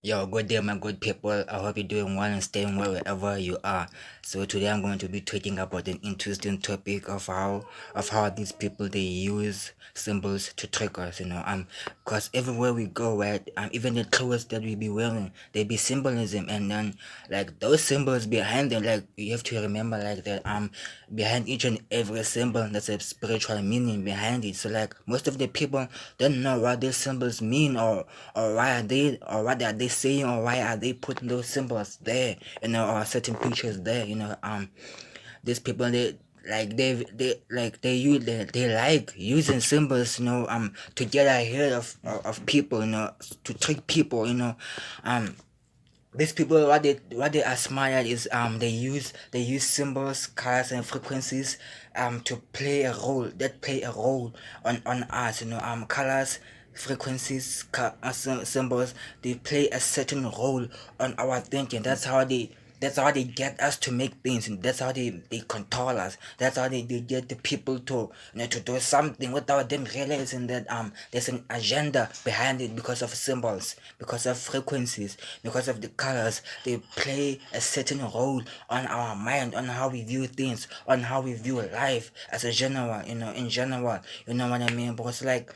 Yo, good day, my good people. I hope you're doing well and staying well wherever you are. So today I'm going to be talking about an interesting topic of how these people they use symbols to trick us. Because everywhere we go, right, even the clothes that we be wearing, they be symbolism, and then like those symbols behind them, like you have to remember like that behind each and every symbol, there's a spiritual meaning behind it. So like most of the people don't know what these symbols mean, or why are they, or what are they saying, or why are they putting those symbols there, or certain pictures there. These people, they like using symbols, to get ahead of people, to trick people. These people, what they aspire is, they use symbols, colors, and frequencies to play a role on us. Colors, frequencies, symbols, they play a certain role on our thinking. That's how they get us to make things, and that's how they control us. That's how they get the people to do something without them realizing that there's an agenda behind it, because of symbols, because of frequencies, because of the colors. They play a certain role on our mind, on how we view things, on how we view life as a general, in general. You know what I mean? Because like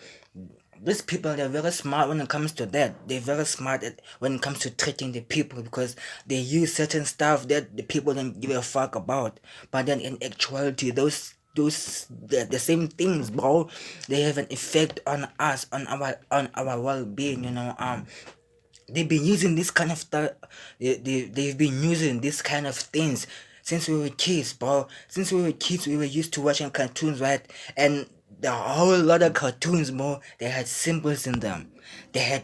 these people, they're very smart when it comes to that. They're very smart when it comes to treating the people, because they use certain stuff that the people don't give a fuck about. But then in actuality, the same things, bro, they have an effect on us, on our well-being. They've been using this kind of stuff. They've been using this kind of things since we were kids, bro. Since we were kids, we were used to watching cartoons, right? And the whole lot of cartoons, bro, they had symbols in them. There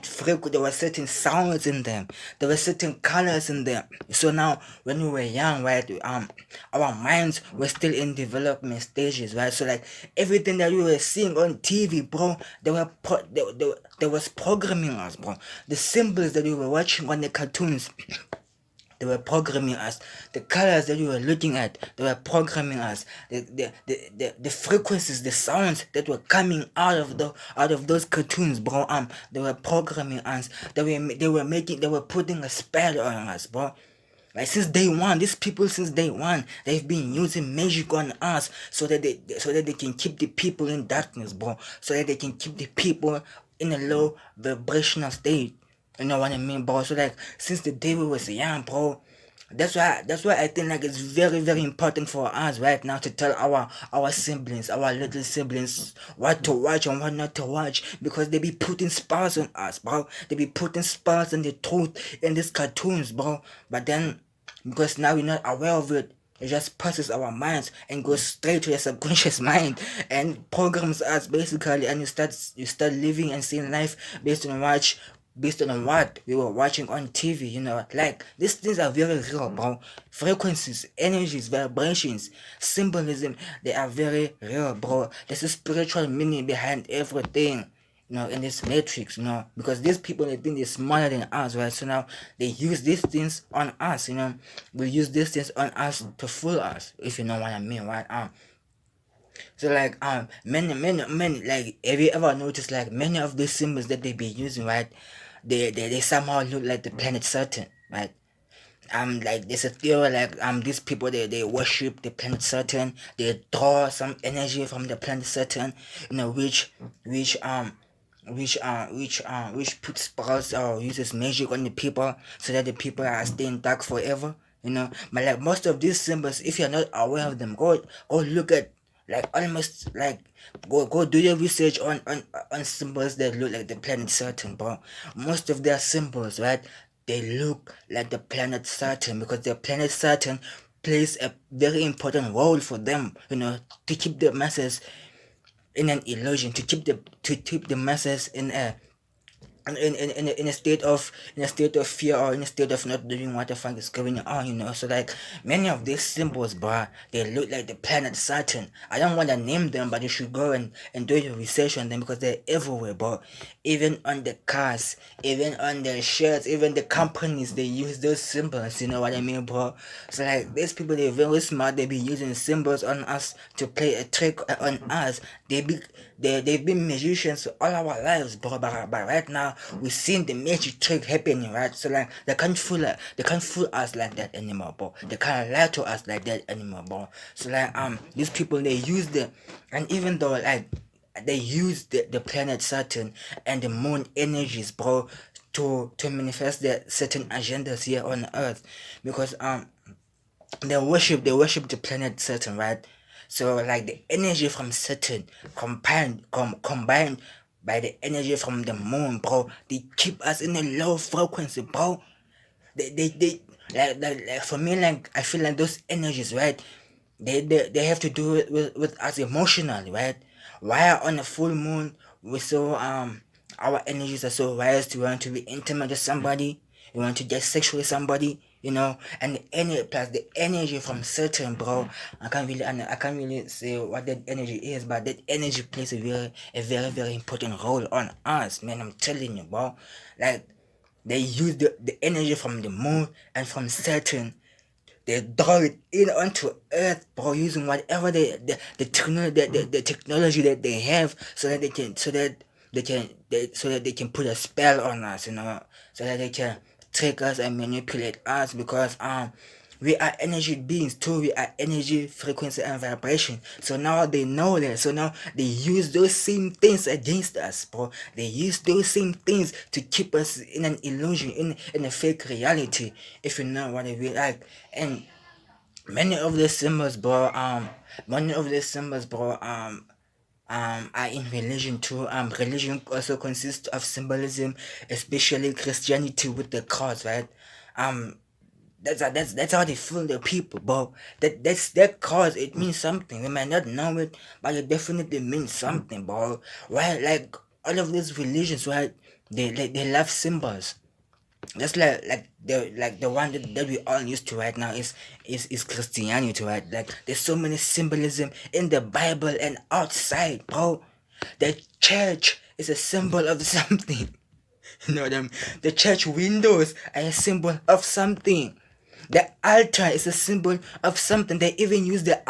were certain sounds in them. There were certain colors in them. So now, when we were young, right, our minds were still in development stages, right? So like everything that we were seeing on TV, bro, they was programming us, bro. The symbols that we were watching on the cartoons, they were programming us. The colors that we were looking at, they were programming us. The frequencies, the sounds that were coming out of those cartoons, bro. They were programming us. They were putting a spell on us, bro. Like since day one, these people, since day one, they've been using magic on us, so that they can keep the people in darkness, bro. So that they can keep the people in a low vibrational state. You know what I mean, bro? So like since the day we was young, bro. That's why I think like it's very very important for us right now to tell our siblings, our little siblings, what to watch and what not to watch, because they be putting spells on us, bro. They be putting spells on the truth in these cartoons, bro. But then, because now we're not aware of it, it just passes our minds and goes straight to your subconscious mind and programs us basically, and you start living and seeing life based on what we were watching on TV. Like these things are very real, bro. Frequencies, energies, vibrations, symbolism, they are very real, bro. There's a spiritual meaning behind everything, in this matrix, because these people, they think they're smarter than us, right? So now they use these things on us, they use these things on us to fool us, if you know what I mean, right? So like many, like, have you ever noticed like many of these symbols that they be using, right? They somehow look like the planet Saturn, right? Like there's a theory like these people, they worship the planet Saturn. They draw some energy from the planet Saturn, which which puts spells or uses magic on the people, so that the people are staying dark forever. But like most of these symbols, if you're not aware of them, go look at, like, almost like, go do your research on symbols that look like the planet Saturn, bro. Most of their symbols, right, they look like the planet Saturn, because the planet Saturn plays a very important role for them, to keep the masses in an illusion, to keep the masses in a state of fear, or in a state of not doing what the fuck is going on. So like many of these symbols, bro, they look like the planet Saturn. I don't want to name them, but you should go and do your research on them, because they're everywhere, bro. Even on the cars, even on the shirts, even the companies, they use those symbols. You know what I mean, bro? So like these people, they're very smart. They be using symbols on us to play a trick on us. They've been musicians all our lives, bro. But right now, we've seen the magic trick happening, right? So like they can't fool us like that anymore, bro. They can't lie to us like that anymore, bro. So like these people they use the, and even though like they use the planet Saturn and the moon energies, bro, to manifest their certain agendas here on Earth, because they worship the planet Saturn, right? So like the energy from Saturn combined by the energy from the moon, bro, they keep us in a low frequency, bro. They like for me, like I feel like those energies, right? They have to do it with us emotionally, right? While on a full moon we so our energies are so raised. We want to be intimate with somebody, we want to get sexual with somebody, and the energy plus the energy from Saturn, bro. I can't really say what that energy is, but that energy plays a very important role on us, man. I'm telling you, bro. Like they use the energy from the moon and from Saturn, they draw it in onto Earth, bro, using whatever the technology that they have, so that they can put a spell on us, so that they can trick us and manipulate us, because we are energy beings too. We are energy, frequency, and vibration. So now they know that. So now they use those same things against us, bro. They use those same things to keep us in an illusion, in a fake reality, if you know what I mean. Like, and many of the symbols, bro. Many of the symbols, bro. Are in religion too. Religion also consists of symbolism, especially Christianity with the cross, right? Um, that's how they fool the people, bro. That's that cause. It means something. We might not know it, but it definitely means something, bro. Right? Like all of these religions, right? They love symbols. Just like the one that we all used to right now is Christianity, right? Like there's so many symbolism in the Bible and outside, bro. The church is a symbol of something. Them the church windows are a symbol of something. The altar is a symbol of something. They even use the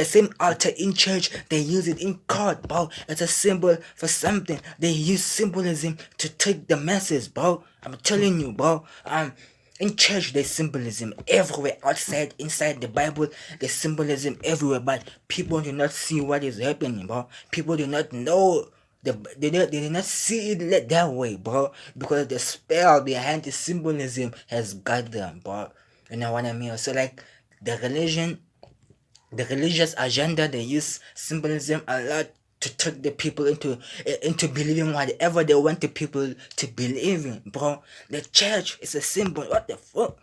same altar in church. They use it in court, bro. It's a symbol for something. They use symbolism to trick the masses, bro. I'm telling you, bro. In church, there's symbolism everywhere. Outside, inside the Bible, there's symbolism everywhere. But people do not see what is happening, bro. People do not know. They did not see it that way, bro, because the spell behind the symbolism has got them, bro. You know what I mean? So like the religious agenda, they use symbolism a lot to trick the people into believing whatever they want the people to believe in, bro. The church is a symbol. What the fuck?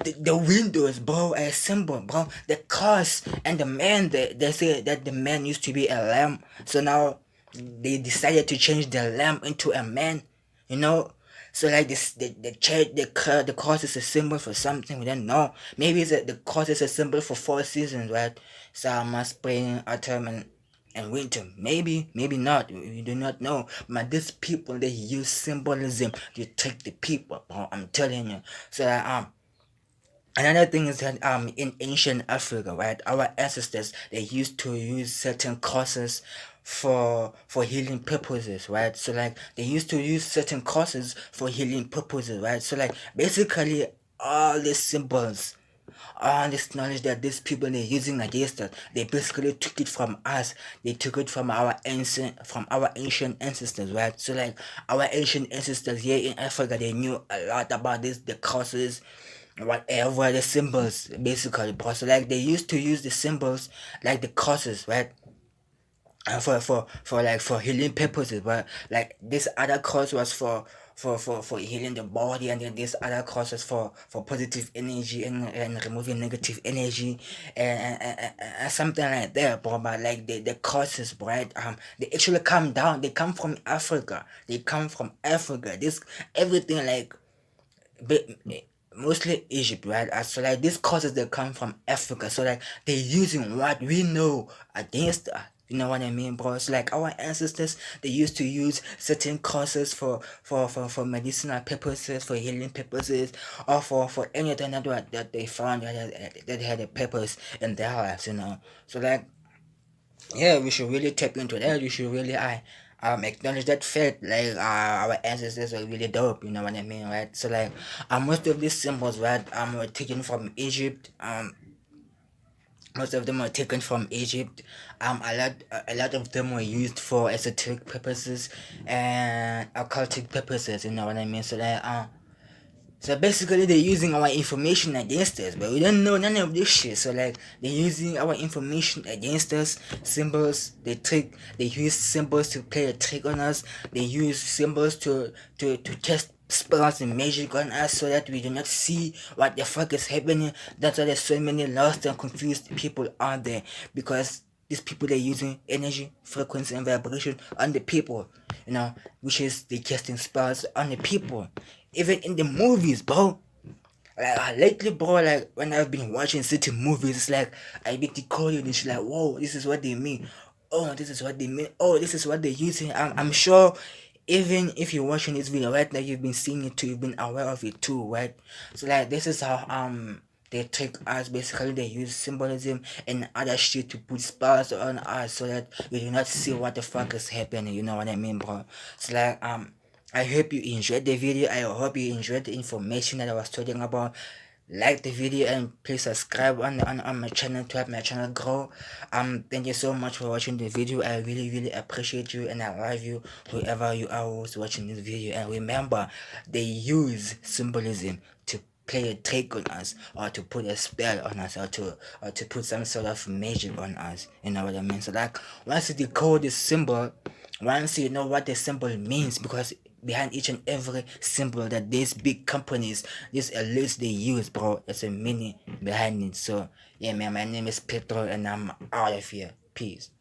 The windows, bro, are a symbol, bro. The cross and the man, they say that the man used to be a lamb, so now they decided to change the lamb into a man, you know. So like this, the church, the cross is a symbol for something we don't know. Maybe the cross is a symbol for 4 seasons, right? Summer, spring, autumn, and winter. Maybe not. We do not know. But these people, they use symbolism to trick the people, bro. I'm telling you. So another thing is that in ancient Africa, right, our ancestors, they used to use certain causes for healing purposes, right? So like they used to use certain causes for healing purposes, right? So like basically all these symbols, all this knowledge that these people are using against us, they basically took it from us. They took it from our ancient ancestors, right? So like our ancient ancestors here in Africa, they knew a lot about this, the causes, whatever the symbols, basically, bro. So like they used to use the symbols like the causes, right? And for healing purposes, but like this other cause was for healing the body, and then this other cause was for positive energy and removing negative energy, and something like that, bro. But like the causes, right, they actually come down, they come from Africa, this everything, like but mostly Egypt, right? So like these causes, they come from Africa. So like they're using what we know against us. You know what I mean, bro? It's like our ancestors, they used to use certain causes for medicinal purposes, for healing purposes, or for anything that they found that had a purpose in their lives, you know. So like, yeah, we should really tap into that. We should really acknowledge that fact, like our ancestors were really dope, you know what I mean, right? So like most of these symbols, right, were taken from Egypt. Most of them were taken from Egypt. A lot of them were used for esoteric purposes and occultic purposes, you know what I mean? So basically they're using our information against us, but we don't know none of this shit. So like they're using our information against us. Symbols, they use symbols to play a trick on us. They use symbols to test spells and magic on us so that we do not see what the fuck is happening. That's why there's so many lost and confused people out there, because these people are using energy, frequency, and vibration on the people, which is they casting spells on the people. Even in the movies, bro. Like lately, bro, like when I've been watching certain movies, it's like I be decoding and shit like, whoa, this is what they mean. Oh, this is what they mean. Oh, this is what they're using. I'm sure even if you're watching this video right now, you've been seeing it too, you've been aware of it too, right? So like this is how they trick us. Basically they use symbolism and other shit to put spells on us so that we do not see what the fuck is happening, you know what I mean, bro? So like I hope you enjoyed the video. I hope you enjoyed the information that I was talking about. Like the video and please subscribe on my channel to help my channel grow. Thank you so much for watching the video. I really appreciate you and I love you, whoever you are who's watching this video. And remember, they use symbolism to play a trick on us, or to put a spell on us, or to put some sort of magic on us, you know what I mean? So like once you decode the symbol, once you know what the symbol means, because behind each and every symbol that these big companies, these elites they use, bro, there's a meaning behind it. So yeah, man, my name is Pedro and I'm out of here. Peace.